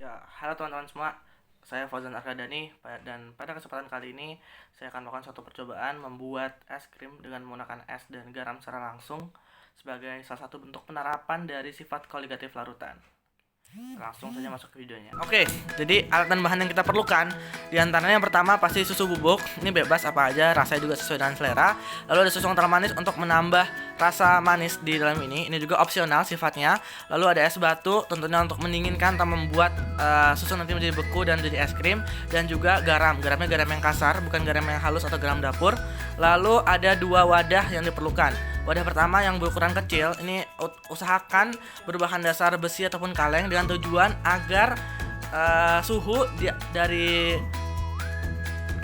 Ya, halo teman-teman semua. Saya Fauzan Arkadani dan pada kesempatan kali ini saya akan melakukan suatu percobaan membuat es krim dengan menggunakan es dan garam secara langsung sebagai salah satu bentuk penerapan dari sifat koligatif larutan. Langsung saja masuk ke videonya. Oke, jadi alat dan bahan yang kita perlukan diantaranya yang pertama pasti susu bubuk. Ini bebas apa aja, rasanya juga sesuai dengan selera. Lalu ada susu kental manis untuk menambah rasa manis di dalam ini. Ini juga opsional sifatnya. Lalu ada es batu tentunya untuk mendinginkan atau membuat susu nanti menjadi beku dan menjadi es krim. Dan juga garam. Garamnya garam yang kasar, bukan garam yang halus atau garam dapur. Lalu ada dua wadah yang diperlukan. Wadah pertama yang berukuran kecil, ini usahakan berbahan dasar besi ataupun kaleng dengan tujuan agar suhu dari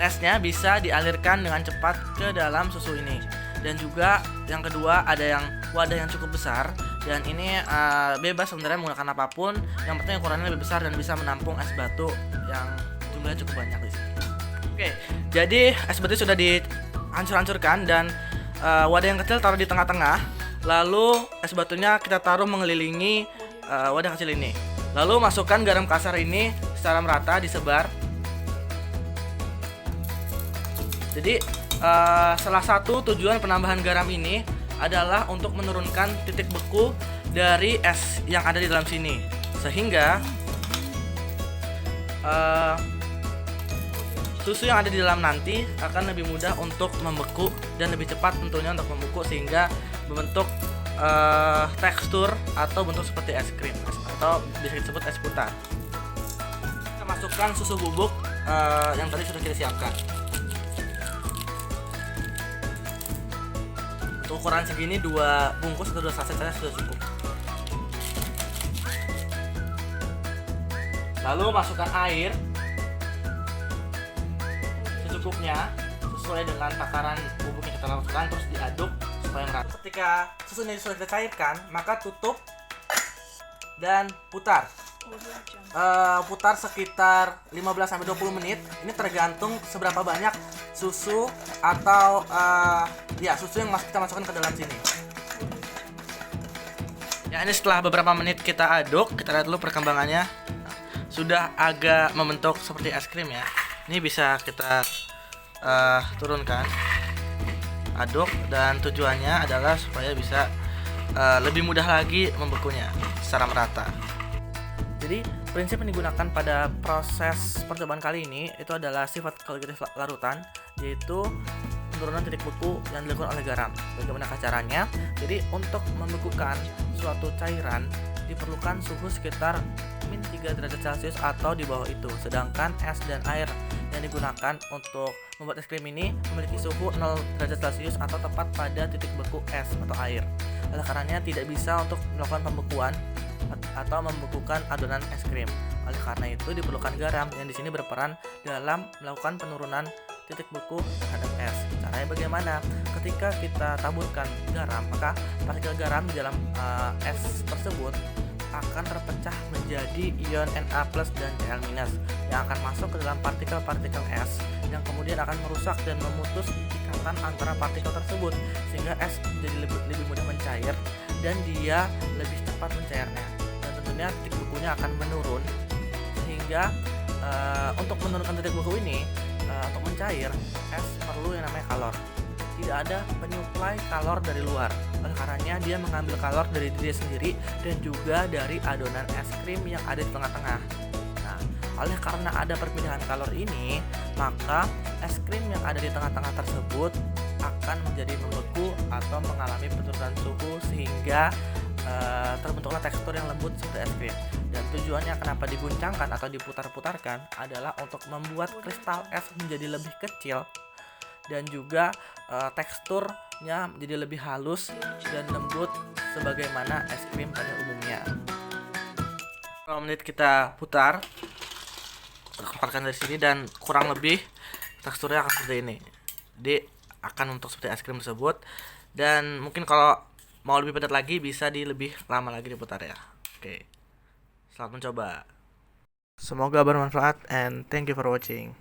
esnya bisa dialirkan dengan cepat ke dalam susu ini. Dan juga yang kedua ada yang wadah yang cukup besar dan ini bebas sebenarnya menggunakan apapun. Yang penting ukurannya lebih besar dan bisa menampung es batu yang jumlahnya cukup banyak di sini. Oke, jadi es batu sudah dihancur-hancurkan dan wadah yang kecil taruh di tengah-tengah. Lalu es batunya kita taruh mengelilingi wadah kecil ini. Lalu masukkan garam kasar ini secara merata, disebar. Jadi salah satu tujuan penambahan garam ini adalah untuk menurunkan titik beku dari es yang ada di dalam sini, sehingga susu yang ada di dalam nanti akan lebih mudah untuk membeku dan lebih cepat tentunya untuk membeku sehingga membentuk tekstur atau bentuk seperti es krim atau bisa disebut es putar. Kita masukkan susu bubuk yang tadi sudah kita siapkan. Untuk ukuran segini 2 bungkus atau 2 saset saja sudah cukup. Lalu masukkan air secukupnya sesuai dengan takaran bubuk yang kita lakukan, terus diaduk supaya merata. Ketika susu ini sudah kita cairkan, maka tutup dan putar. Putar sekitar 15-20 menit. Ini tergantung seberapa banyak susu atau susu yang kita masukkan ke dalam sini. Ya, ini setelah beberapa menit kita aduk, kita lihat dulu perkembangannya. Sudah agak membentuk seperti es krim ya. Ini bisa kita turunkan, aduk, dan tujuannya adalah supaya bisa lebih mudah lagi membekunya secara merata. Jadi prinsip yang digunakan pada proses percobaan kali ini itu adalah sifat koligatif larutan, yaitu penurunan titik beku yang dilakukan oleh garam. Bagaimana caranya? Jadi untuk membekukan suatu cairan diperlukan suhu sekitar min 3 derajat Celcius atau di bawah itu. Sedangkan es dan air yang digunakan untuk membuat es krim ini memiliki suhu 0 derajat Celcius atau tepat pada titik beku es atau air. Oleh karenanya tidak bisa untuk melakukan pembekuan atau membekukan adonan es krim. Oleh karena itu diperlukan garam yang di sini berperan dalam melakukan penurunan titik beku terhadap es. Caranya bagaimana? Ketika kita taburkan garam, maka partikel garam di dalam es tersebut akan terpecah menjadi ion Na+ dan Cl- yang akan masuk ke dalam partikel-partikel es yang kemudian akan merusak dan memutus ikatan antara partikel tersebut sehingga es jadi lebih mudah mencair dan dia lebih cepat mencairnya, dan tentunya titik bekunya akan menurun sehingga untuk menurunkan titik beku ini untuk mencair es perlu yang namanya kalor. Tidak ada penyuplai kalor dari luar. Oleh karenanya dia mengambil kalor dari diri sendiri dan juga dari adonan es krim yang ada di tengah-tengah. Nah, oleh karena ada perpindahan kalor ini, maka es krim yang ada di tengah-tengah tersebut akan menjadi membeku atau mengalami penurunan suhu sehingga terbentuklah tekstur yang lembut seperti es krim. Dan tujuannya kenapa diguncangkan atau diputar-putarkan adalah untuk membuat kristal es menjadi lebih kecil dan juga teksturnya menjadi lebih halus dan lembut sebagaimana es krim pada umumnya. Kalau menit kita putar dari sini dan kurang lebih teksturnya akan seperti ini. Jadi akan untuk seperti es krim tersebut, dan mungkin kalau mau lebih padat lagi bisa lebih lama lagi diputar ya. Oke. Selamat mencoba. Semoga bermanfaat and thank you for watching.